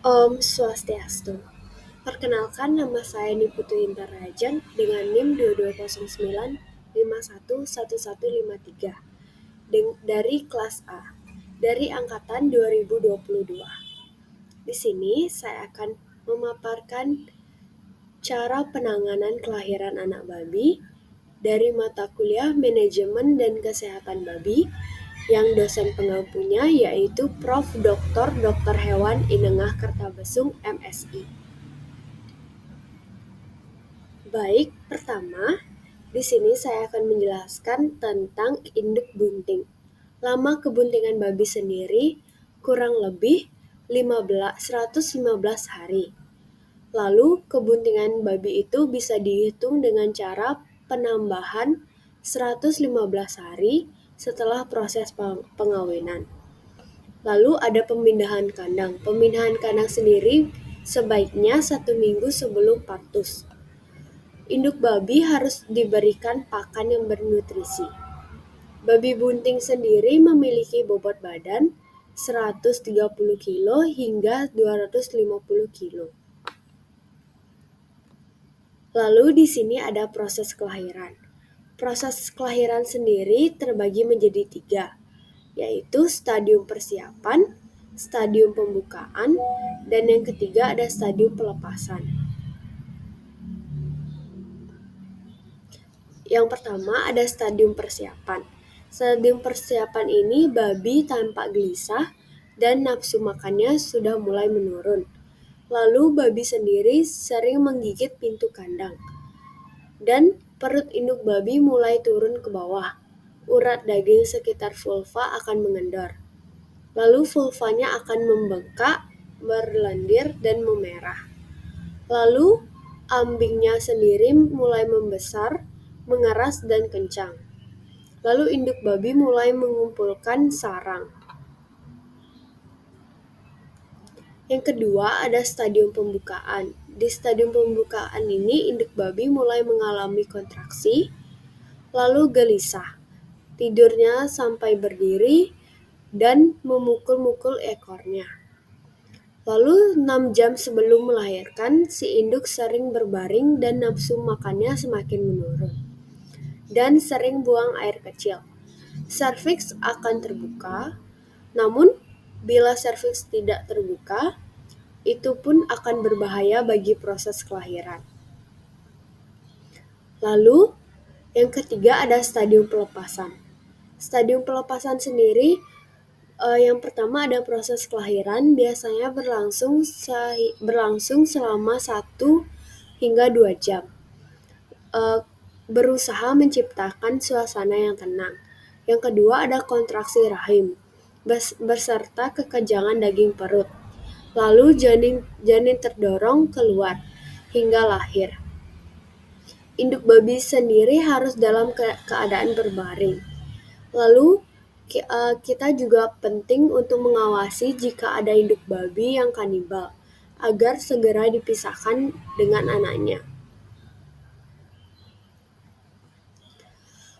Swastiastu. Perkenalkan, nama saya Niputu Intarajan dengan NIM 2209 511153 dari kelas A dari angkatan 2022. Di sini saya akan memaparkan cara penanganan kelahiran anak babi dari mata kuliah Manajemen dan Kesehatan Babi yang dosen pengampunya yaitu Prof. Dr. Hewan Inengah Kertabesung MSI. Baik, pertama, di sini saya akan menjelaskan tentang induk bunting. Lama kebuntingan babi sendiri kurang lebih 115 hari. Lalu, kebuntingan babi itu bisa dihitung dengan cara penambahan 115 hari setelah proses pengawinan. Lalu ada pemindahan kandang. Pemindahan kandang sendiri sebaiknya 1 minggu sebelum partus. Induk babi harus diberikan pakan yang bernutrisi. Babi bunting sendiri memiliki bobot badan 130 kilo hingga 250 kilo. Lalu di sini ada proses kelahiran. Proses kelahiran sendiri terbagi menjadi 3, yaitu stadium persiapan, stadium pembukaan, dan yang ketiga ada stadium pelepasan. Yang pertama ada stadium persiapan. Stadium persiapan ini babi tampak gelisah dan nafsu makannya sudah mulai menurun. Lalu babi sendiri sering menggigit pintu kandang. Dan perut induk babi mulai turun ke bawah. Urat daging sekitar vulva akan mengendor. Lalu vulvanya akan membengkak, berlendir, dan memerah. Lalu ambingnya sendiri mulai membesar, mengeras, dan kencang. Lalu induk babi mulai mengumpulkan sarang. Yang kedua ada stadium pembukaan. Di stadium pembukaan ini induk babi mulai mengalami kontraksi, lalu gelisah, tidurnya sampai berdiri, dan memukul-mukul ekornya. Lalu 6 jam sebelum melahirkan, si induk sering berbaring dan nafsu makannya semakin menurun. Dan sering buang air kecil. Serviks akan terbuka, namun bila serviks tidak terbuka, itu pun akan berbahaya bagi proses kelahiran. Lalu, yang ketiga ada stadium pelepasan. Stadium pelepasan sendiri, yang pertama ada proses kelahiran, biasanya berlangsung selama 1 hingga 2 jam. Berusaha menciptakan suasana yang tenang. Yang kedua ada kontraksi rahim, beserta kekenjangan daging perut. Lalu janin terdorong keluar hingga lahir. Induk babi sendiri harus dalam keadaan berbaring. Lalu kita juga penting untuk mengawasi jika ada induk babi yang kanibal, agar segera dipisahkan dengan anaknya.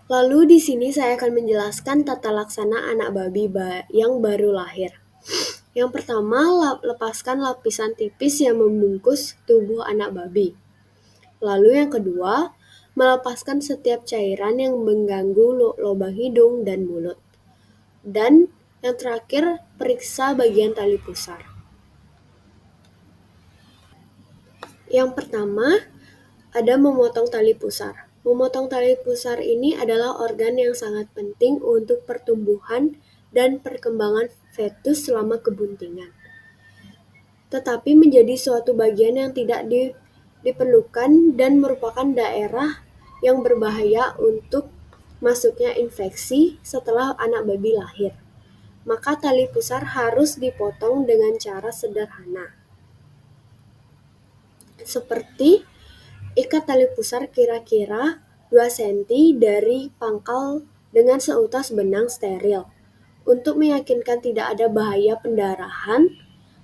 Lalu di sini saya akan menjelaskan tata laksana anak babi yang baru lahir. Yang pertama, lepaskan lapisan tipis yang membungkus tubuh anak babi. Lalu yang kedua, melepaskan setiap cairan yang mengganggu lubang hidung dan mulut. Dan yang terakhir, periksa bagian tali pusar. Yang pertama, ada memotong tali pusar. Memotong tali pusar ini adalah organ yang sangat penting untuk pertumbuhan dan perkembangan fetus selama kebuntingan. Tetapi menjadi suatu bagian yang tidak diperlukan dan merupakan daerah yang berbahaya untuk masuknya infeksi setelah anak babi lahir. Maka tali pusar harus dipotong dengan cara sederhana. Seperti ikat tali pusar kira-kira 2 cm dari pangkal dengan seutas benang steril untuk meyakinkan tidak ada bahaya pendarahan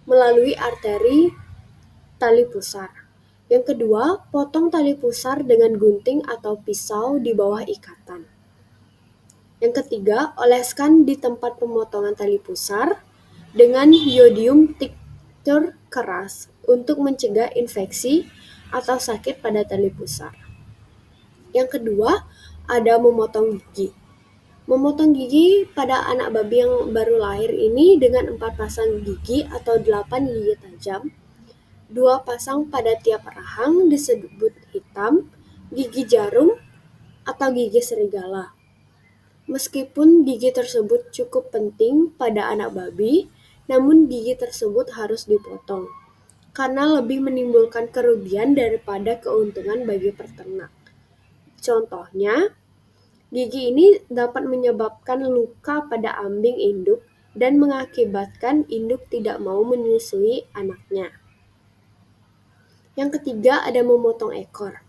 melalui arteri tali pusar. Yang kedua, potong tali pusar dengan gunting atau pisau di bawah ikatan. Yang ketiga, oleskan di tempat pemotongan tali pusar dengan iodium tincture keras untuk mencegah infeksi atau sakit pada tali pusar. Yang kedua, ada memotong gigi. Memotong gigi pada anak babi yang baru lahir ini dengan 4 pasang gigi atau 8 gigi tajam. 2 pasang pada tiap rahang disebut hitam, gigi jarum, atau gigi serigala. Meskipun gigi tersebut cukup penting pada anak babi, namun gigi tersebut harus dipotong, karena lebih menimbulkan kerugian daripada keuntungan bagi peternak. Contohnya, gigi ini dapat menyebabkan luka pada ambing induk dan mengakibatkan induk tidak mau menyusui anaknya. Yang ketiga ada memotong ekor.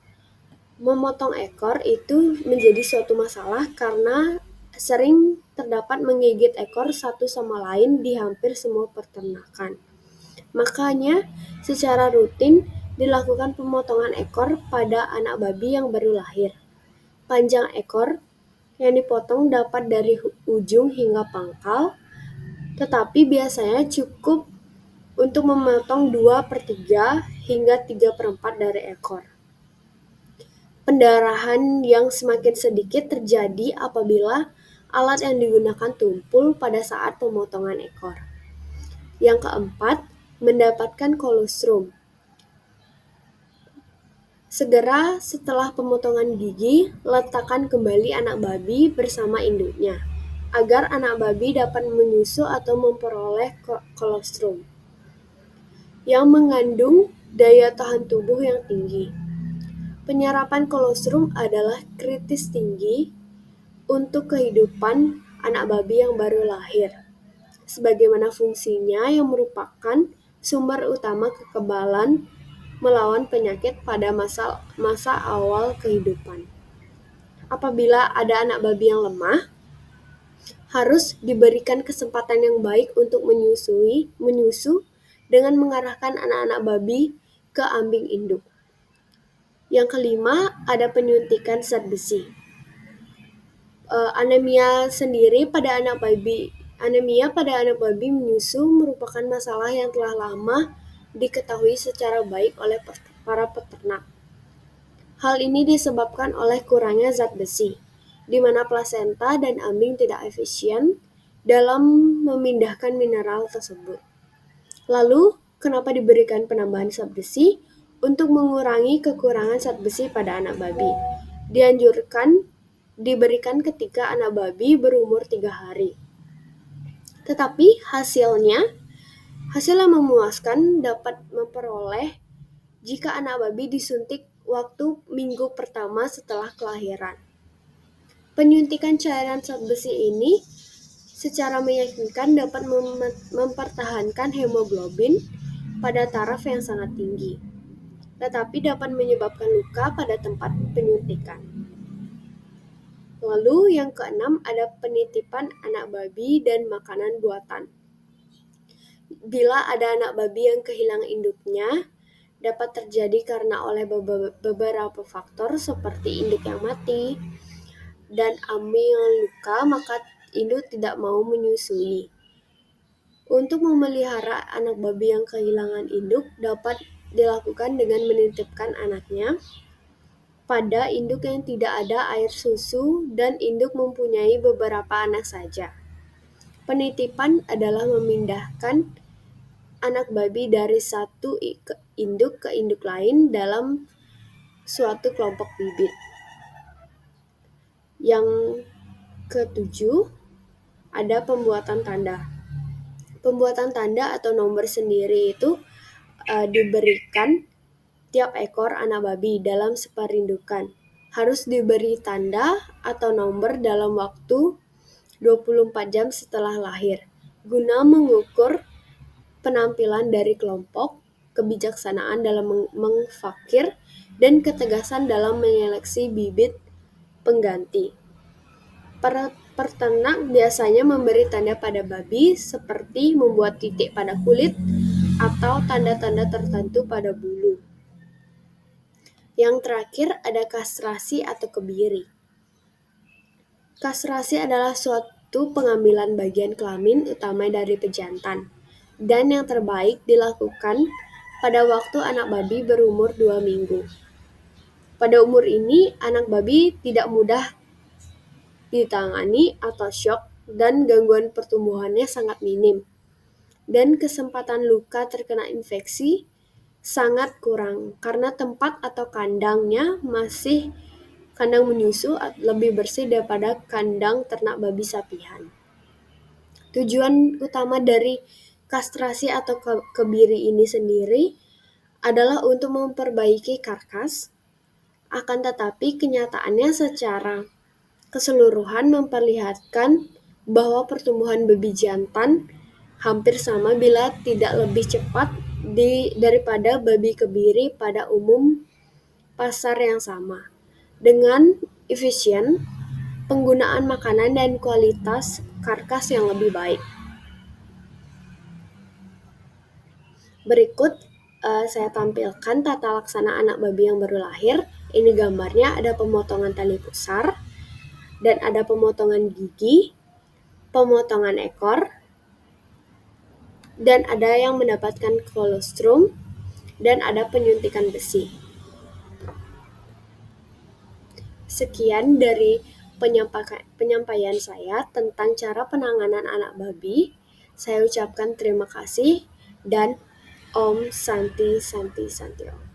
Memotong ekor itu menjadi suatu masalah karena sering terdapat menggigit ekor satu sama lain di hampir semua peternakan. Makanya secara rutin dilakukan pemotongan ekor pada anak babi yang baru lahir. Panjang ekor yang dipotong dapat dari ujung hingga pangkal, tetapi biasanya cukup untuk memotong 2/3 hingga 3/4 dari ekor. Pendarahan yang semakin sedikit terjadi apabila alat yang digunakan tumpul pada saat pemotongan ekor. Yang keempat, mendapatkan kolostrum. Segera setelah pemotongan gigi, letakkan kembali anak babi bersama induknya, agar anak babi dapat menyusu atau memperoleh kolostrum yang mengandung daya tahan tubuh yang tinggi. Penyerapan kolostrum adalah kritis tinggi untuk kehidupan anak babi yang baru lahir, sebagaimana fungsinya yang merupakan sumber utama kekebalan melawan penyakit pada masa awal kehidupan. Apabila ada anak babi yang lemah, harus diberikan kesempatan yang baik untuk menyusu dengan mengarahkan anak-anak babi ke ambing induk. Yang kelima, ada penyuntikan zat besi. Anemia pada anak babi menyusu merupakan masalah yang telah lama diketahui secara baik oleh para peternak. Hal ini disebabkan oleh kurangnya zat besi, di mana plasenta dan ambing tidak efisien dalam memindahkan mineral tersebut. Lalu, kenapa diberikan penambahan zat besi? Untuk mengurangi kekurangan zat besi pada anak babi. Dianjurkan diberikan ketika anak babi berumur 3 hari. Tetapi hasil yang memuaskan dapat memperoleh jika anak babi disuntik waktu minggu pertama setelah kelahiran. Penyuntikan cairan zat besi ini secara meyakinkan dapat mempertahankan hemoglobin pada taraf yang sangat tinggi, tetapi dapat menyebabkan luka pada tempat penyuntikan. Lalu yang keenam ada penitipan anak babi dan makanan buatan. Bila ada anak babi yang kehilangan induknya, dapat terjadi karena oleh beberapa faktor seperti induk yang mati dan ambing yang luka, maka induk tidak mau menyusui. Untuk memelihara anak babi yang kehilangan induk dapat dilakukan dengan menitipkan anaknya pada induk yang tidak ada air susu dan induk mempunyai beberapa anak saja. Penitipan adalah memindahkan anak babi dari satu induk ke induk lain dalam suatu kelompok bibit. Yang ketujuh, ada pembuatan tanda. Pembuatan tanda atau nomor sendiri itu diberikan tiap ekor anak babi dalam seperindukan. Harus diberi tanda atau nomor dalam waktu 24 jam setelah lahir, guna mengukur penampilan dari kelompok, kebijaksanaan dalam mengfakir, dan ketegasan dalam menyeleksi bibit pengganti. Para peternak biasanya memberi tanda pada babi seperti membuat titik pada kulit atau tanda-tanda tertentu pada bulu. Yang terakhir ada kastrasi atau kebiri. Kastrasi adalah suatu pengambilan bagian kelamin utama dari pejantan. dan yang terbaik dilakukan pada waktu anak babi berumur 2 minggu. Pada umur ini, anak babi tidak mudah ditangani atau shock dan gangguan pertumbuhannya sangat minim. Dan kesempatan luka terkena infeksi sangat kurang karena tempat atau kandang menyusu lebih bersih daripada kandang ternak babi sapian. Tujuan utama dari kastrasi atau kebiri ini sendiri adalah untuk memperbaiki karkas, akan tetapi kenyataannya secara keseluruhan memperlihatkan bahwa pertumbuhan babi jantan hampir sama bila tidak lebih cepat daripada babi kebiri pada umum pasar yang sama, dengan efisien, penggunaan makanan dan kualitas karkas yang lebih baik. Berikut saya tampilkan tata laksana anak babi yang baru lahir. Ini gambarnya, ada pemotongan tali pusar, dan ada pemotongan gigi, pemotongan ekor, dan ada yang mendapatkan kolostrum, dan ada penyuntikan besi. Sekian dari penyampaian saya tentang cara penanganan anak babi. Saya ucapkan terima kasih dan Om Santi Santi Santi Om.